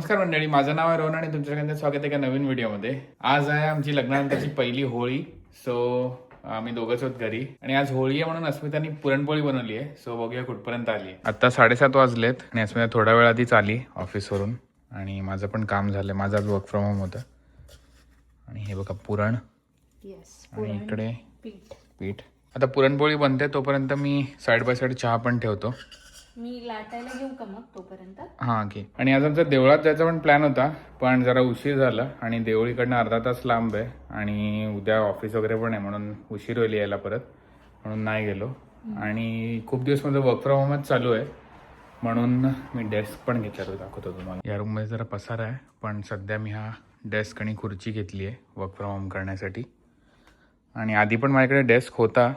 नमस्कार मंडळी, माझं नाव आहे रोहन आणि तुमच्या सगळ्यांचं स्वागत आहे एका नवीन व्हिडिओमध्ये. आज आहे आमची लग्नानंतरची पहिली होळी. सो आम्ही दोघंच आहोत घरी आणि आज होळी आहे म्हणून अस्मितानी पुरणपोळी बनवली आहे. सो बघूया कुठपर्यंत आली आहे. आता 7:30 वाजलेत आणि अस्मिता थोड्या वेळ आधीच आली ऑफिसवरून आणि माझं पण काम झालं. माझं आज वर्क फ्रॉम होम होतं. आणि हे बघा पुरण आणि इकडे पीठ. आता पुरणपोळी बनते तोपर्यंत मी साईड बाय साईड चहा पण ठेवतो. मी लाटायला घेऊ का मग तोपर्यंत? हां घे. आणि आज आमचा देवळात जायचा पण प्लॅन होता, पण जरा उशीर झाला आणि देवळीकडनं अर्धा तास लांब आहे आणि उद्या ऑफिस वगैरे पण आहे म्हणून उशीर होईल यायला परत, म्हणून नाही गेलो. आणि खूप दिवस माझं वर्क फ्रॉम होमच चालू आहे म्हणून मी डेस्क पण घेतला, दाखवतो तुम्हाला. या रूममध्ये जरा पसारा आहे, पण सध्या मी हा डेस्क आणि खुर्ची घेतली आहे वर्क फ्रॉम होम करण्यासाठी. आणि आधी पण माझ्याकडे डेस्क होता,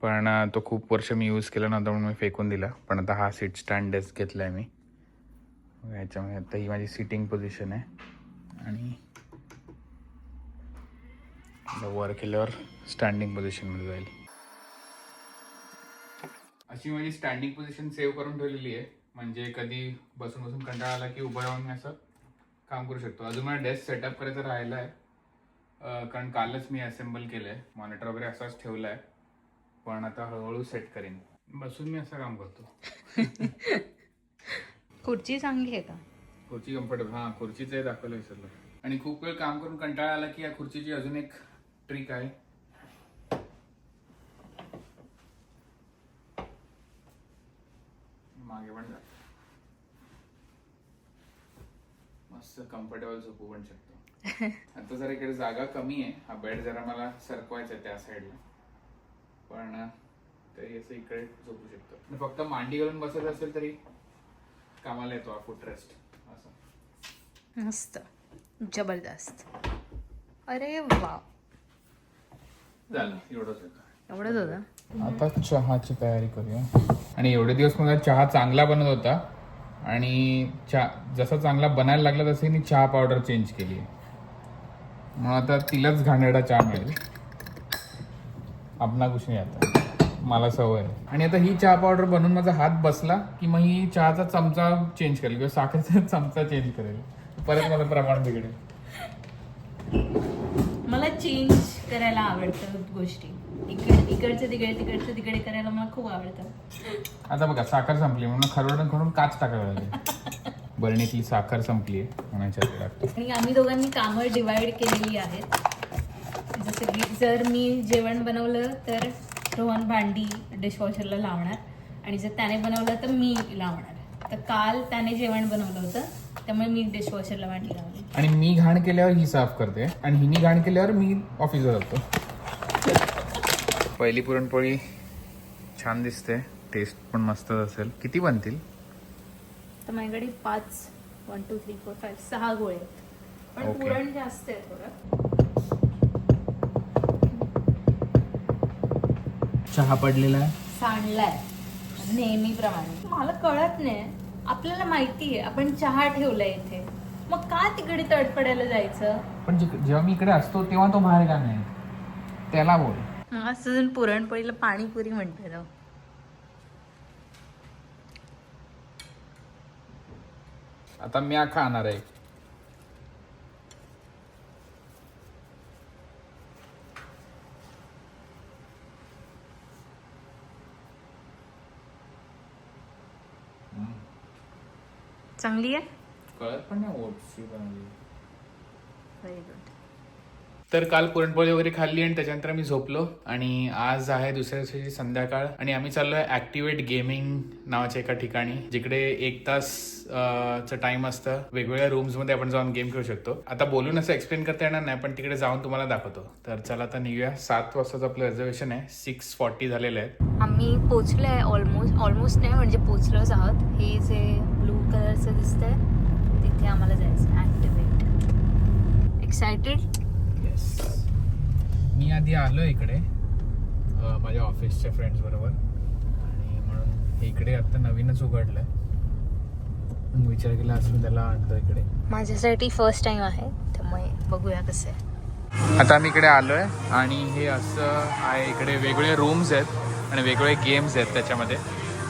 पण तो खूप वर्ष मी यूज केला नव्हता म्हणून मी फेकून दिला. पण आता हा सीट स्टँड डेस्क घेतला आहे मी. याच्यामध्ये आता ही माझी सिटिंग पोझिशन आहे आणि वर केल्यावर स्टँडिंग पोझिशनमध्ये जाईल. अशी माझी स्टँडिंग पोझिशन सेव्ह करून ठेवलेली आहे, म्हणजे कधी बसून बसून कंटाळा आला की उभं राहून मी असं काम करू शकतो. अजून मला डेस्क सेटअप करायचं राहिलं आहे, कारण कालच मी असेंबल केलं आहे. मॉनिटर वगैरे असाच ठेवला आहे, पण आता हळूहळू सेट करेन. बसून मी असं काम करतो. खुर्ची चांगली आहे का? खुर्ची कम्फर्टेबल. हां, खुर्चीचं दाखवलं विसरलं. आणि खूप वेळ काम करून कंटाळा आला की या खुर्चीची अजून एक ट्रिक आहे. मागे पण जातो, मस्त कम्फर्टेबल झोपू पण शकतो. आता जरा इकडे जागा कमी आहे, हा बेड जरा मला सरकवायचा आहे त्या साईडला, पण तरी असं इकडे झोपू शकतो. फक्त मांडी घालून बसत असेल तरी कामाला येतो हा फुटरेस्ट. असं मस्त, जबरदस्त. अरे वा, झालं. एवढंच होतं. आता चहाची तयारी करूया. आणि एवढे दिवस मला चहा चांगला बनत होता आणि जसा चांगला बनायला लागला तसे मी चहा पावडर चेंज केली आहे. मग आता तिलाच घाणेरडा चहा मिळेल. आपला कुछ नाही, आता मला सवय आहे. आणि आता ही चहा पावडर बनवून माझा हात बसला की मग ही चहाचा चमचा चेंज करेल किंवा साखरेचा चमचा चेंज करेल, परत मला प्रमाण बिघडेल. मला चेंज करायला आवडतं गोष्टी. इकडचं तिकडे करायला मला खूप आवडतं. आता बघा साखर संपली म्हणून खरवडून काच टाकायला लागली. बरणीतली साखर संपली आहे म्हणायच्या. आणि आम्ही दोघांनी कामं डिवाइड केलेली आहेत. जसं की जर मी जेवण बनवलं तर रोहन भांडी डिशवॉशरला लावणार आणि जर त्याने बनवलं तर मी लावणार. तर काल त्याने जेवण बनवलं होतं त्यामुळे मी डिशवॉशरला भांडी लावली. आणि मी घाण केल्यावर ही साफ करते आणि हिने घाण केल्यावर मी ऑफिसला जातो. पहिली पुरणपोळी छान दिसते, टेस्ट पण मस्त असेल. किती बनतील? तर माझ्याकडे 5 1 2 3 4 5 6 गोळे आहेत, पण Okay. पुरण जास्त आहे थोडं. चहा पडलेला आहे, सांडलाय नेहमीप्रमाणे. मला कळत नाही, आपल्याला माहिती आहे आपण चहा ठेवलाय इथे, मग का तिकडे तडपडायला जायचं? पण जेव्हा मी इकडे असतो तेव्हा तो बाहेर का नाही, त्याला बोल. असं पुरणपोळीला पाणीपुरी म्हणते. आता मी खाणार आहे. चांगली आहे, कळत पण नाही ओट्सची बनवली. Very good. तर काल पुरणपोळी वगैरे खाल्ली आणि त्याच्यानंतर मी झोपलो. आणि आज आहे दुसऱ्या दिवशी संध्याकाळ आणि आम्ही चाललोय ऍक्टिव्हेट गेमिंग नावाच्या एका ठिकाणी, जिकडे 1 तास चं टाइम असतं. वेगवेगळ्या रूम्स मध्ये आपण जाऊन गेम खेळू शकतो. आता बोलून असं एक्सप्लेन करता येणार नाही, पण तिकडे जाऊन तुम्हाला दाखवतो. तर चला आता निघूया. 7 वाजताच आपलं रिझर्वेशन आहे. 6:40 झालेलं आहे. आम्ही पोचलोय ऑलमोस्ट नाही म्हणजे पोचलोच आहोत. हे जे ब्लू कलरचं दिसतंय तिथे आम्हाला जायचं ऍक्टिव्हेट. एक्सायटेड? मी आधी आलो इकडे माझ्या ऑफिसच्या फ्रेंड्स बरोबर आणि म्हणून इकडे आता नवीनच उघडलंय. विचार केला असं त्याला आणतो इकडे. माझ्यासाठी फर्स्ट टाइम आहे, त्यामुळे बघूया कसं आहे. आता आम्ही इकडे आलोय आणि हे असं आहे. इकडे वेगवेगळे रूम्स आहेत आणि वेगवेगळे गेम्स आहेत त्याच्यामध्ये.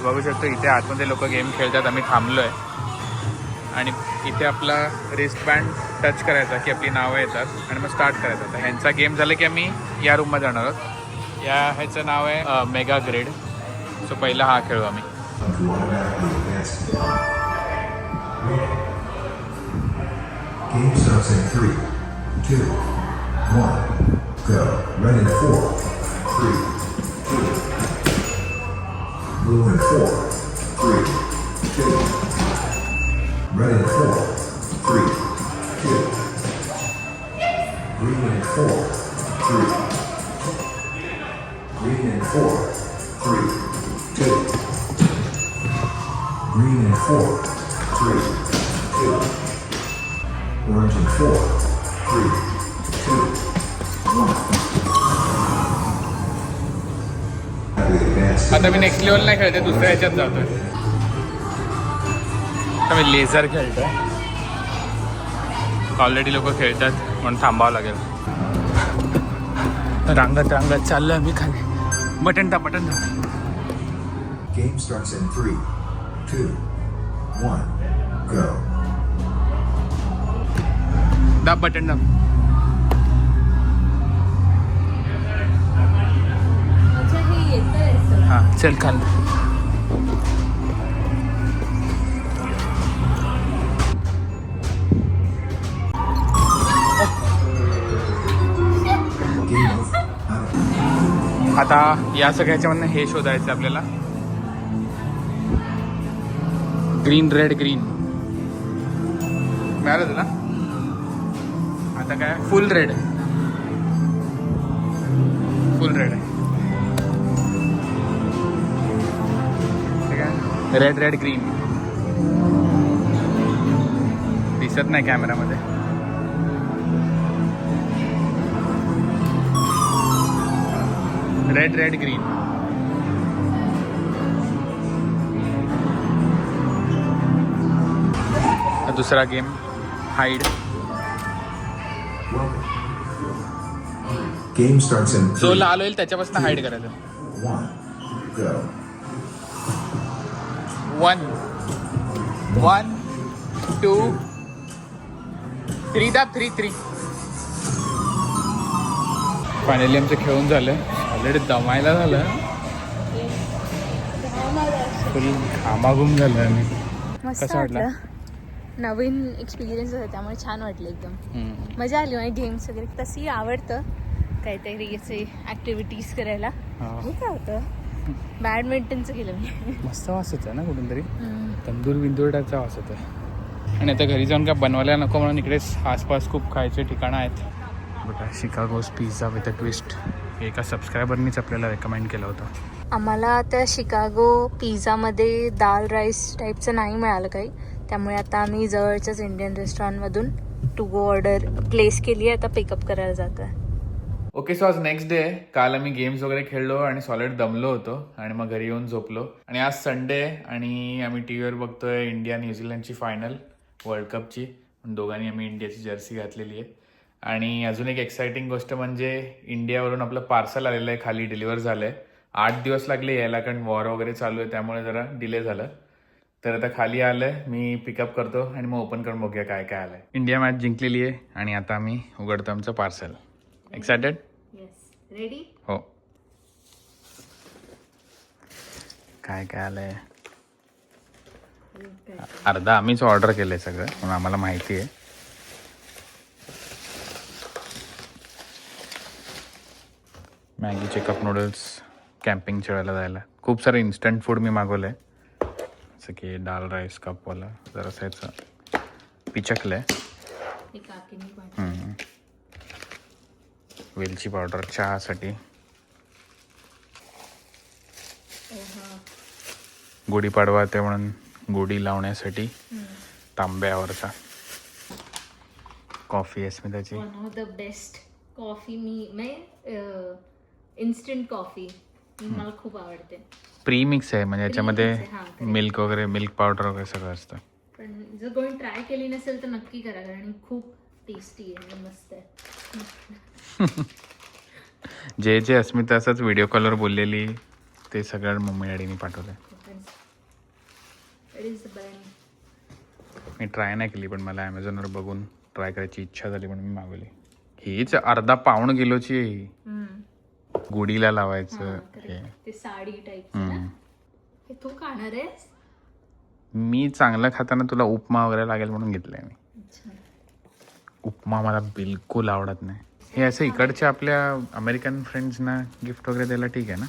बघू शकतो इथे आतमध्ये लोक गेम खेळतात. आम्ही थांबलोय आणि इथे आपला रिस्ट बँड टच करायचा की आपली नावं येतात आणि मग स्टार्ट करायचं. तर ह्यांचा गेम झाला की आम्ही या रूममध्ये जाणार आहोत. या ह्याचं नाव आहे मेगा ग्रेड. सो पहिला हा खेळू आम्ही. Game starts in 3, 2, 1, go. Red in 4, 3, 2. Blue in 4, 3, 2. Red in 4, 3, 2. Green in 4, 3. Green in 4, 3, 2. Green in 4, 3, 2. Orange in 4, 3, 2, 1. आता मी नेक्स्ट लेवल नाही खेळते, दुसऱ्या ह्याच्यात जातोय. आता मी लेझर खेळतोय. ऑलरेडी लोक खेळतात म्हणून थांबावं लागेल. रांगत रांगत चाललोय मी खाली. बटन दाब, बटन दाब. Game starts in 3, 2, 1, go. दाब, बटन दाब. अच्छा हे येतंय हां चल खाल. Game over. Out. आता या सगळ्याच्यामधनं हे शोधायचं आपल्याला. ग्रीन रेड ग्रीन मिळालं तुला. आता काय फुल रेड. फुल रेड आहे. ठीक आहे. रेड रेड ग्रीन दिसत नाही कॅमेरामध्ये. Red red green. दुसरा game hide. Game starts in जो 3, लाल होईल त्याच्यापासून हाईड करायचं. 1, go. 1 1 2 3 दाब. 3 3. फायनली आमचं खेळून झालं. ऑलरेडी दमायला झालं. फुल घामाघूम झालं आम्ही. मस्त कसं वाटलं? नवीन एक्सपिरियन्स होता त्यामुळे छान वाटलं एकदम. मजा आली. म्हणजे गेम्स वगैरे तशी आवडतं काहीतरी असे ॲक्टिव्हिटीज करायला. हे काय होतं बॅडमिंटनचं केलं मी. मस्त वास होतं ना कुठून तरी. तंदूर बिंदूर टाईपचा वास होतं. आणि आता घरी जाऊन काय बनवायला नको म्हणून इकडेच आसपास खूप खायचे ठिकाणं आहेत. बघा शिकागोज पिझ्झा विथ अ ट्विस्ट. एका सबस्क्रायबरनीच आपल्याला रेकमेंड केलं होतं. आम्हाला त्या शिकागो पिझ्झामध्ये दाल राईस टाईपचं नाही मिळालं काही, त्यामुळे आता आम्ही जवळच्याच इंडियन रेस्टॉरंटमधून टू गो ऑर्डर प्लेस केली आहे. आता पिकअप करायला जातो आहे. ओके सो आज नेक्स्ट डे आहे. काल आम्ही गेम्स वगैरे खेळलो आणि सॉलिड दमलो होतो आणि मग घरी येऊन झोपलो. आणि आज संडे आहे आणि आम्ही टी व्हीवर बघतोय इंडिया न्यूझीलंडची फायनल वर्ल्ड कपची. दोघांनी आम्ही इंडियाची जर्सी घातलेली आहे. आणि अजून एक एक्साइटिंग गोष्ट म्हणजे इंडियावरून आपलं पार्सल आलेलं आहे, खाली डिलिव्हर झालं आहे. 8 दिवस लागले यायला कारण वॉर वगैरे चालू आहे त्यामुळे जरा डिले झालं. तर आता खाली आलंय, मी पिकअप करतो आणि मग ओपन करून बघूया काय काय आलंय. इंडिया मॅच जिंकलेली आहे आणि आता आम्ही उघडतो आमचं पार्सल. एक्सायटेड? येस. रेडी? हो. काय काय आलंय? अर्धा आम्हीच ऑर्डर केलंय सगळं म्हणून आम्हाला माहिती आहे. मॅगीचे कप नूडल्स कॅम्पिंगच्या वेळेला जायला. खूप सारं इन्स्टंट फूड मी मागवलं आहे, जसं की दाल राईस कपवाला जरासं याचं पिचकलं आहे. वेलची पावडर चहासाठी. गुढीपाडवा ते म्हणून गुढी लावण्यासाठी तांब्यावरचा. कॉफी आहे स्मिताची. One of the best coffee मी इन्स्टंट कॉफी मला खूप आवडते. प्रीमिक्स आहे म्हणजे याच्यामध्ये हां, मिल्क वगैरे मिल्क पावडर वगैरे सगळं असतं. पण जर कोणी ट्राय केली नसेल तर नक्की करा कारण खूप टेस्टी आहे, मस्त आहे. जे जे अस्मिता असंच व्हिडिओ कॉलवर बोललेली ते सगळं मम्मी डॅडीने पाठवलंय. मी ट्राय नाही केली, पण मला ॲमेझॉनवर बघून ट्राय करायची इच्छा झाली म्हणून मी मागवली. हीच अर्धा पाऊण किलोची आहे ही. गुढीला लावायचं हे. ते साडी टाईप हे तू खाणार आहेस? मी चांगलं खाताना तुला उपमा वगैरे लागेल म्हणून घेतलंय मी. उपमा मला बिलकुल आवडत नाही. हे असं इकडच्या आपल्या अमेरिकन फ्रेंड्सना गिफ्ट वगैरे द्यायला ठीक आहे ना.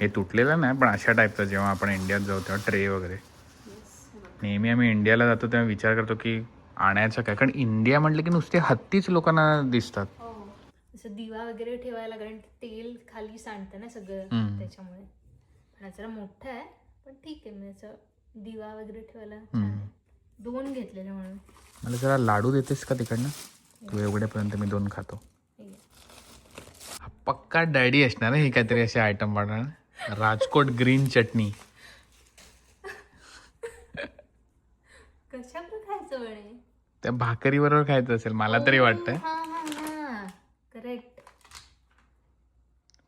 हे तुटलेलं नाही, पण अशा टाईपचं जेव्हा आपण इंडियात जाऊ तेव्हा ट्रे वगैरे. नेहमी आम्ही इंडियाला जातो तेव्हा विचार करतो की आणायचं काय, कारण इंडिया म्हटलं की नुसते हत्तीच लोकांना दिसतात. असं दिवा वगैरे ठेवायला, कारण तेल खाली सांडतं ना सगळं त्याच्यामुळे. पण जरा मोठं आहे पण ठीक आहे, म्हणजे असं दिवा वगैरे ठेवायला छान आहे. 2 घेतलेले म्हणून. मला जरा लाडू देतेस का तिकडनं? तू एवढ्यापर्यंत मी 2 खातो. हा पक्का डॅडी असणार हे काहीतरी असे आयटम बनवणार. राजकोट ग्रीन चटणी. कशावर खायचं म्हणे? त्या भाकरी बरोबर खायचं असेल मला तरी वाटतंय. करेक्ट.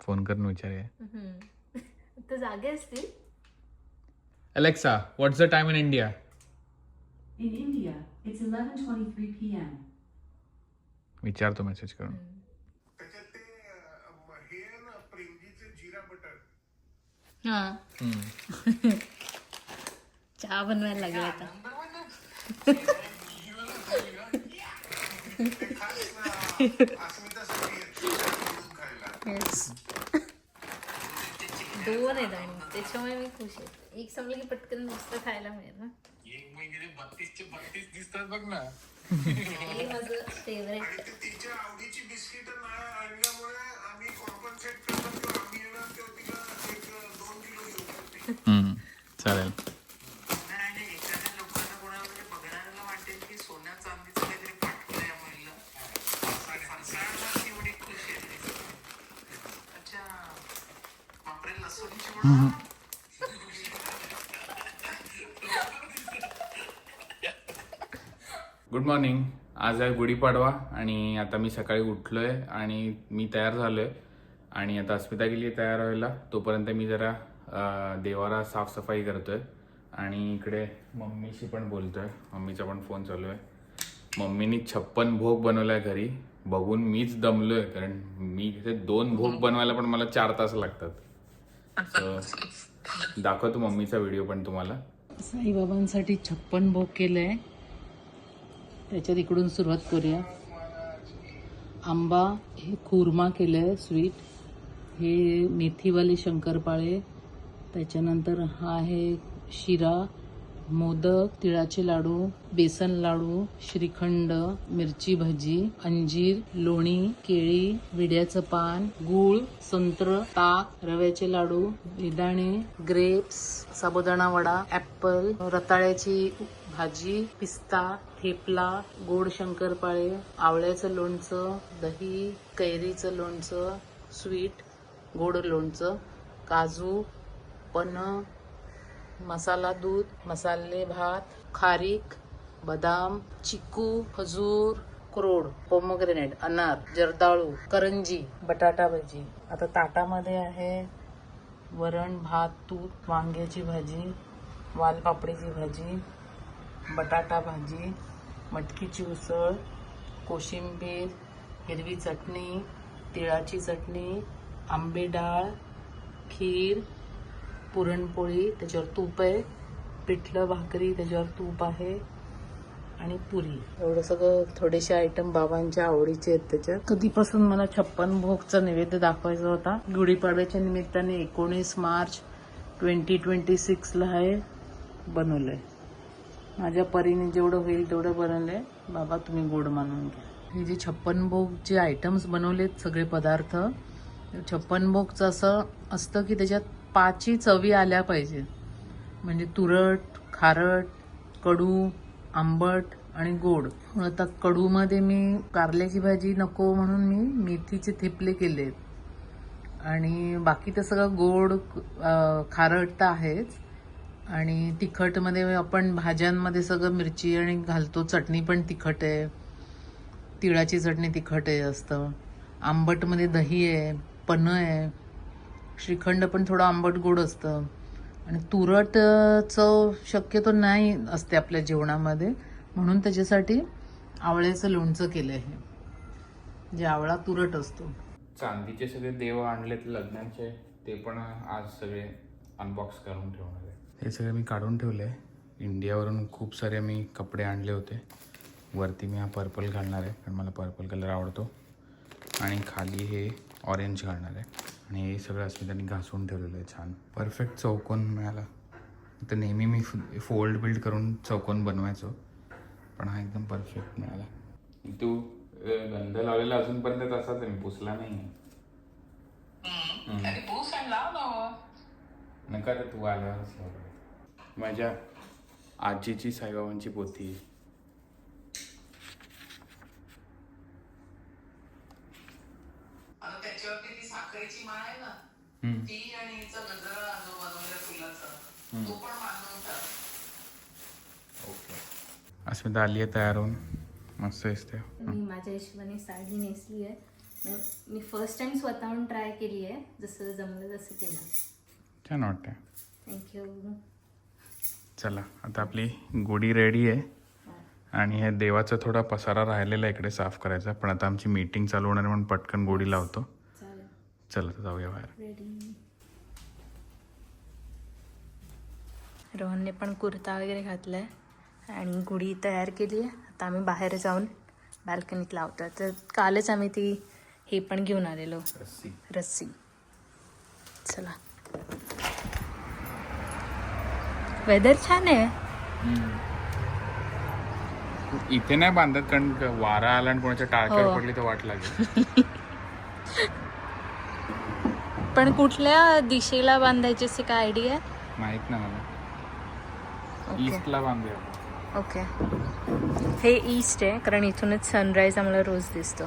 फोन करून विचारूया. तर जागे असतील. Alexa, what's the time in India? In India, it's 11:23 p.m. विचारतो मेसेज करून. त्याच्यात ते हे ना प्रेमजीचे जिरा बटर. चहा बनवायला लागेल आता. Yes. 2 आहेत आणि त्याच्यामुळे मी खुश आहे. एक संपलं की पटकन मस्त खायला मिळेल ना. 32 दिसतात बघ ना. हे माझं फेवरेट. तिच्या आवडीची बिस्किट आणल्यामुळे आम्ही कॉम्पन्सेट करतो की आम्ही येणार तेव्हा तिला 1-2 किलो घेऊ शकते. चालेल. एखाद्या लोकांना कोणाला म्हणजे बघणाऱ्याला वाटेल की सोन्या चांदीचं काहीतरी पाठवलं या मुलीला. फणसाळला एवढी खुश आहे. अच्छा, बापरे, लसूणची गुड मॉर्निंग. आज आहे गुढीपाडवा आणि आता मी सकाळी उठलोय आणि मी तयार झालोय आणि आता अस्मिता गेली तयार व्हायला. तोपर्यंत मी जरा देवारा साफसफाई करतोय आणि इकडे मम्मीशी पण बोलतोय. मम्मीचा पण फोन चालू आहे. मम्मीनी 56 भोग बनवलाय घरी. बघून मीच दमलोय, कारण मी इथे 2 भोग बनवायला पण मला 4 तास लागतात. दाखवतो मम्मीचा व्हिडिओ पण तुम्हाला. साईबाबांसाठी 56 भोग केलंय. त्याच्यात इकडून सुरुवात करूया. आंबा हे खुर्मा केलंय स्वीट. हे मेथीवाले शंकरपाळे. त्याच्यानंतर हा आहे शिरा, मोदक, तिळाचे लाडू, बेसन लाडू, श्रीखंड, मिरची भजी, अंजीर, लोणी, केळी, विड्याचं पान, गूळ, संत्र, ताक, रव्याचे लाडू, बेदाणे, ग्रेप्स, साबुदाणा वडा, ऍपल, रताळ्याची भाजी, पिस्ता, थेपला, गोड शंकरपाळे, आवळ्याचं लोणचं, दही, कैरीचं लोणचं, स्वीट, गोड लोणचं, काजू, पन, मसाला दूध, मसाले भात, खारीक, बदाम, चिकू, खजूर, क्रोड, पोमोग्रेनेट, अनार, जर्दाळू, करंजी, बटाटा भजी. आता ताटामध्ये आहे वरण, भात, तूप, वांग्याची भाजी, वालपापडीची भाजी, बटाटा भाजी, मटकीची उसळ, कोशिंबीर, हिरवी चटणी, तिळाची चटणी, आंबे डाळ, खीर, पुरणपोळी, त्याच्यावर तूप आहे, पिठलं भाकरी, त्याच्यावर तूप आहे आणि पुरी. एवढं सगळं थोडेसे आयटम बाबांच्या आवडीचे आहेत त्याच्यात. कधीपासून मला 56 भोगचा नैवेद्य दाखवायचा होता. गुढीपाडव्याच्या निमित्ताने 19 मार्च 2026ला हे बनवलंय. माझ्या परीने जेवढं होईल तेवढं बनवलंय. बाबा तुम्ही गोड मानून घ्या. हे जे 56 भोग जे आयटम्स बनवलेत सगळे पदार्थ, 56 भोगचं असं असतं की त्याच्यात 5 चवी आल्या पाहिजे. म्हणजे तुरट, खारट, कडू, आंबट आणि गोड. आता कडूमध्ये मी कारल्याची भाजी नको म्हणून मी मेथीचे थेपले केलेत. आणि बाकी तर सगळं गोड, खारट तर आहेच. आणि तिखटमध्ये आपण भाज्यांमध्ये सगळं मिरची आणि घालतो. चटणी पण तिखट आहे, तिळाची चटणी तिखट आहे जास्त. आंबटमध्ये दही आहे, पन्ह आहे, श्रीखंड पण थोडं आंबट गोड असतं. आणि तुरट चव शक्यतो नाही असते आपल्या जेवणामध्ये, म्हणून त्याच्यासाठी आवळ्याचं लोणचं केलं आहे, जे आवळा तुरट असतो. चांदीचे सगळे देव आणलेत लग्नाचे, ते पण आज सगळे अनबॉक्स करून ठेवणार आहे. हे सगळे मी काढून ठेवले. इंडियावरून खूप सारे मी कपडे आणले होते. वरती मी हा पर्पल घालणार आहे, कारण मला पर्पल कलर आवडतो, आणि खाली हे ऑरेंज घालणार आहे. आणि हे सगळं असं त्यांनी घासून ठेवलेलं आहे. छान परफेक्ट चौकोन मिळाला. तर नेहमी मी फोल्ड बिल्ड करून चौकोन बनवायचो, पण हा एकदम परफेक्ट मिळाला. तू गंध लावलेला अजूनपर्यंत तसाच आहे, मी पुसला नाही. आणि पूस आणि लाव ना. नका रे, तू आल्यावरच लाव. माझ्या आजीची साईबाबांची पोथी. आता त्याच्यावरती ती साखरेची माळ आहे ना, ती आणि हिचा गजरा जो बनवल्या फुलाचा, तो पण बांधून टाक. ओके. अस्मिता आली आहे तयार होऊन, मस्त दिसते. मी माझ्या हिशोबाने साडी नेसली आहे. मी फर्स्ट टाइम स्वतःहून ट्राय केली आहे, जसं जमलं तसं केलं. छान वाटतंय. थँक्यू. चला आता आपली गुढी रेडी आहे, आणि हे देवाचा थोडा पसारा राहिलेला इकडे साफ करायचा, पण आता आमची मीटिंग चालू होणार आहे म्हणून पटकन गुढी लावतो. चालेल. चला तर जाऊया बाहेर. रेडी. रोहनने पण कुर्ता वगैरे घातलाय आणि गुढी तयार केली आहे. आता आम्ही बाहेर जाऊन बाल्कनीत लावतो. तर कालच आम्ही ती हे पण घेऊन आलेलो, रस्सी. चला. वेदर छान आहे. इथे नाही बांधत, कारण वारा आला आणि कोणाच्या टाळक्यावर हो. पडली तर वाट लागेल. पण कुठल्या दिशेला बांधायची असे काय आयडिया? माहित ना मला. ईस्टला बांधूया. ओके. हे ईस्ट आहे, कारण इथूनच सनराईज आम्हाला रोज दिसतो.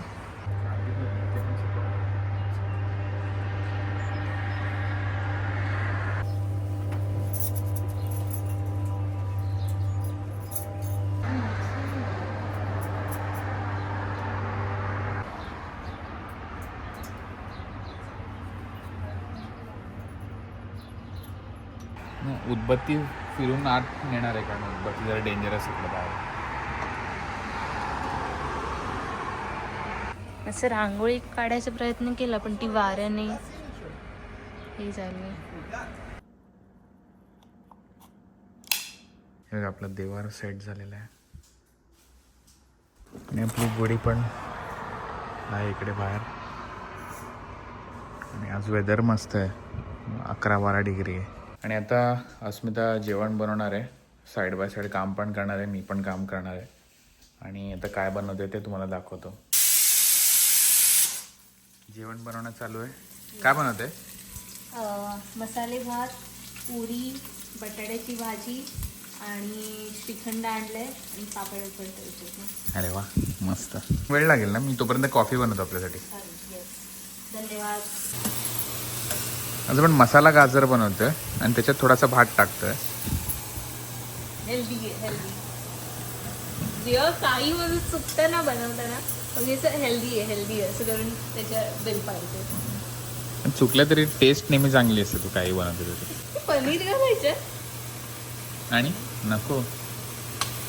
उदबत्ती फिरून आत नेणार आहे, कारण उदबत्ती जरा डेंजरस इकडे बाहेर. असं रांगोळी काढायचा प्रयत्न केला, पण ती वाऱ्याने हे झाली. हे आपला देवार सेट झालेला आहे, आणि आपली गुढी पण आहे इकडे बाहेर. आणि आज वेदर मस्त आहे, 11-12 डिग्री आहे. आणि आता अस्मिता जेवण बनवणार आहे, साईड बाय साईड काम पण करणार आहे, मी पण काम करणार आहे. आणि आता काय बनवते ते तुम्हाला दाखवतो. जेवण बनवणं चालू आहे. काय बनवते? मसाले भात, पुरी, बटाट्याची भाजी आणि श्रीखंड आणलंय आणि पापड उकडते. अरे वा, मस्त. वेळ लागेल ना, मी तोपर्यंत कॉफी बनवतो आपल्यासाठी. धन्यवाद. आज आपण मसाला गाजर बनवतोय आणि त्याच्यात थोडासा भात टाकतोय. हेल्दी आहे, हेल्दी. जेव्हा काही माझं चुकतं ना बनवताना, म्हणजे असं हेल्दी आहे असं करून त्याच्या बिल पाहिजे. चुकलं तरी टेस्ट नेहमी चांगली असते, तू काही बनवते त्याची. पनीर घालायचं आणि नको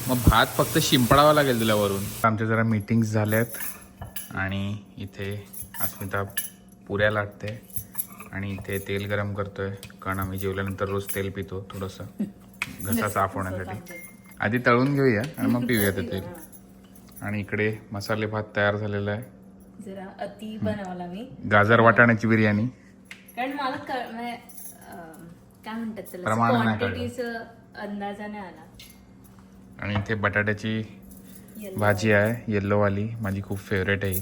मग भात फक्त शिंपडावा लागेल तुला वरून. आमच्या जरा मीटिंग्स झाल्यात, आणि इथे अस्मिता पुऱ्या लाटते, आणि इथे तेल गरम करतोय, कारण आम्ही जेवल्यानंतर रोज तेल पितो थोडंसं घसा साफ होण्यासाठी. आधी तळून घेऊया आणि मग पिऊया ते तेल. आणि इकडे मसाले भात तयार झालेला आहे. जरा अति बनवला मी, गाजर वाटाण्याची बिर्याणी. कारण मला काय म्हणतात त्याला, प्रमाण नाही कळलं. क्वांटिटीचं अंदाजाने आला. आणि इथे बटाट्याची भाजी आहे, येल्लोवाली, माझी खूप फेवरेट आहे.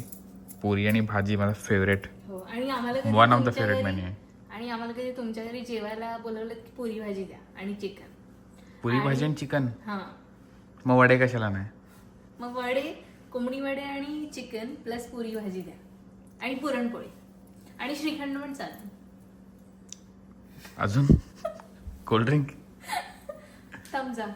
पुरी आणि भाजी मला फेवरेट, हो. आणि आम्हाला कधी वन ऑफ द तुमच्या फेवरेट घरी- मेन्यू आहे. आणि आम्हाला कधी तुमच्या घरी जेवायला बोलवलं की पुरी भाजी द्या आणि चिकन. पुरी भाजी आणि चिकन. हा, मग वडे कशाला नाही? मग वडे, कोंबडी वडे आणि चिकन प्लस पुरी भाजी द्या, आणि पुरणपोळी आणि श्रीखंड पण चालेल. अजून कोल्ड्रिंक. Thums up.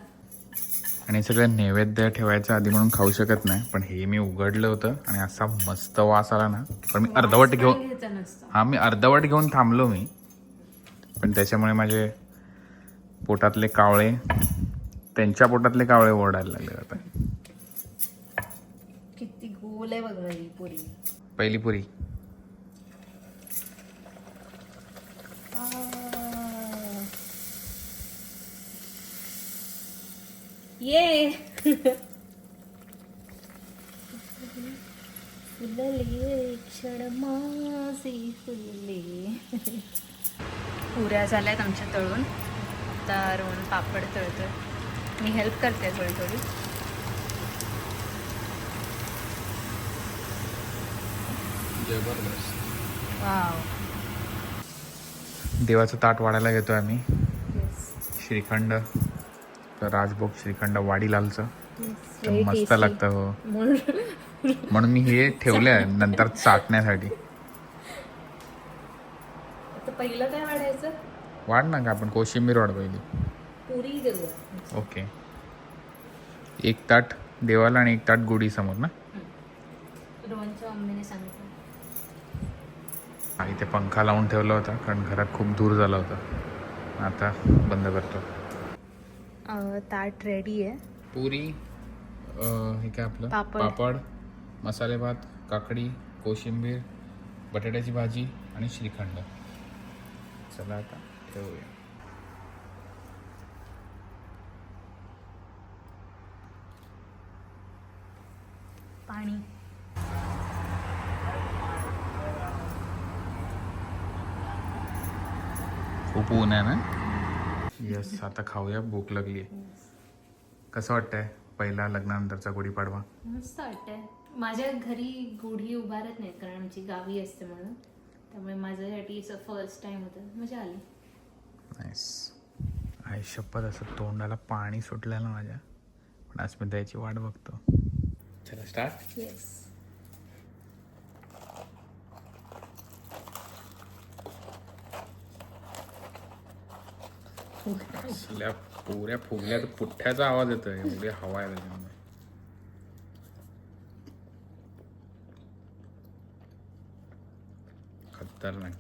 आणि सगळं नैवेद्य ठेवायचं आधी म्हणून खाऊ शकत नाही, पण हे मी उघडलं होतं आणि असा मस्त वास आला ना, पण मी अर्धवट घेऊन, घ्यायचा नसतो. हा मी अर्धवट घेऊन थांबलो मी, पण त्याच्यामुळे माझे पोटातले कावळे, त्यांच्या पोटातले कावळे ओरडायला लागले आता. ठेवलंय बघ ही पुरी. पहिली पुरी. ये फुलले क्षण माझे फुलले. पुऱ्या झाल्यात आमच्या तळून. तर म्हणून पापड तळतोय. मी हेल्प करते थोडी थोडी. जबरदस्त. वाव. देवाचं ताट वाढायला घेतोय आम्ही. येस. श्रीखंड, राजभोग श्रीखंड वाडीलालचं. तर Very मस्त tasty. लागतं हो. म्हणून म्हणून मी हे ठेवलंय नंतर चाटण्यासाठी. आता पहिलं काय वाढायचं? वाढ ना का आपण कोशिंबीर वाढ पहिली. पुरी देऊया. ओके. एक ताट देवाला आणि एक ताट गुढी समोर ना. रोहनच्या मम्मीने सांगितलं. हा, इथे पंखा लावून ठेवला होता कारण घरात खूप धूर झाला होता. आता बंद करतो. ताट रेडी आहे. पुरी, हे काय आपलं पापड. पापड, मसाले भात, काकडी, कोशिंबीर, बटाट्याची भाजी आणि श्रीखंड. चला आता ठेवूया. पाणी. खूप ऊन आहे ना. यस, आता खाऊया. भूक लागली. कसं वाटतंय पहिला लग्नानंतरचा गुढीपाडवा? मस्त वाटतंय. माझ्या घरी गुढी उभारत नाहीत कारण आमची गावी असते म्हणून. त्यामुळे माझ्यासाठी फर्स्ट टाइम होतं. मजा आली. नाईस. आई शपथ, असं तोंडाला पाणी सुटलं ना माझ्या. पण आज मी द्यायची वाट बघतो. चला स्टार्ट. येस. असल्या पुऱ्या फुगल्या तर पुठ्ठ्याचा आवाज येतोय. एवढी हवा आहे त्याच्यामध्ये. खतरनाक.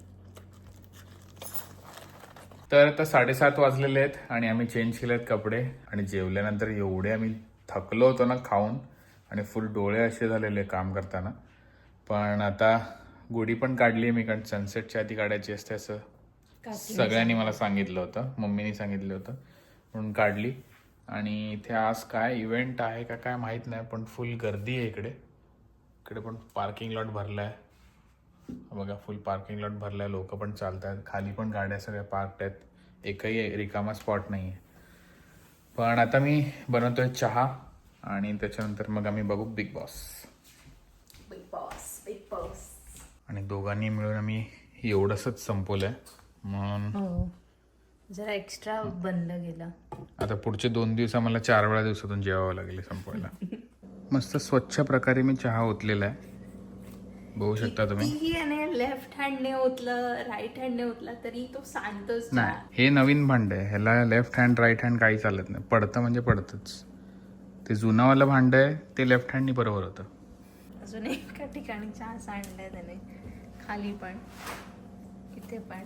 तर आता 7:30 वाजलेले आहेत आणि आम्ही चेंज केलेत कपडे आणि जेवल्यानंतर एवढे आम्ही थकलो होतो ना खाऊन आणि फुल डोळे असे झालेले काम करताना. पण आता गुढी पण काढली मी कारण सनसेटच्या आधी काढायची असते असं सगळ्यांनी मला सांगितलं होतं. मम्मीनी सांगितलं होतं म्हणून काढली. आणि इथे आज काय इव्हेंट आहे का काय माहीत नाही पण फुल गर्दी आहे इकडे. इकडे पण पार्किंग लॉट भरला आहे बघा. फुल पार्किंग लॉट भरला आहे. लोक पण चालत आहेत. खाली पण गाड्या सगळ्या पार्कड आहेत. एकही रिकामा स्पॉट नाही आहे. पण आता मी बनवतोय चहा आणि त्याच्यानंतर मग आम्ही बघू big boss. Big boss. Big boss. आणि दोघांनी मिळून आम्ही एवढंसच संपवलंय म्हणून हो. जरा एक्स्ट्रा बनलं गेलं. आता पुढचे 2 दिवस आम्हाला 4 वेळा दिवसातून जेवावं लागेल संपवायला. मस्त स्वच्छ प्रकारे मी चहा ओतलेला आहे. बघू शकता तुम्ही. कितीही लेफ्ट हँडने ओतलं राईट हँडने ओतला तरी तो सांडतोच. नाही, हे नवीन भांड आहे. ह्याला लेफ्ट हँड राईट हँड काही चालत नाही. पडतं म्हणजे पडतंच. ते जुनावालं भांड आहे ते लेफ्ट हँडनी बरोबर होतं. अजून एका ठिकाणी चहा सांडलाय त्याने. खाली पण इथे पण.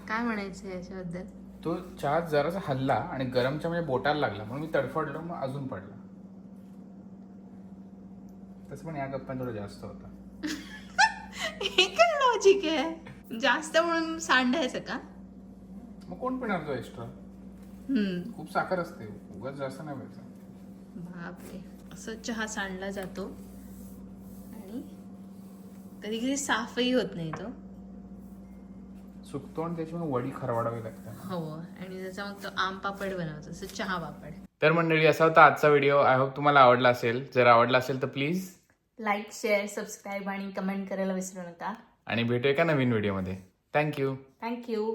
काय म्हणायचं याच्याबद्दल? तो चहा जरासा हल्ला आणि गरमच्या म्हणजे बोटाला लागला म्हणून मी तडफडलो मग अजून पडला. तसं पण या गप्पा थोडं जास्त होता. हे काय लॉजिक आहे? जास्त म्हणून सांडायचं का? मग कोण पिणार तो एक्स्ट्रा? खूप साखर असते. उगाच जास्त नाही व्हायचं. बापरे. असं चहा सांडला जातो आणि कधी कधी साफही होत नाही तो. सुकतो आणि त्याच्यामुळे वडी खरवाडावी लागते. हो. आणि त्याचा मग तो आम पापड बनवतो. असं चहा पापड. तर मंडळी असा होता आजचा व्हिडिओ. आय होप तुम्हाला आवडला असेल. जर आवडला असेल तर प्लीज लाईक, शेअर, सबस्क्राईब आणि कमेंट करायला विसरू नका. आणि भेटूया एका नवीन व्हिडिओमध्ये. थँक्यू. थँक्यू.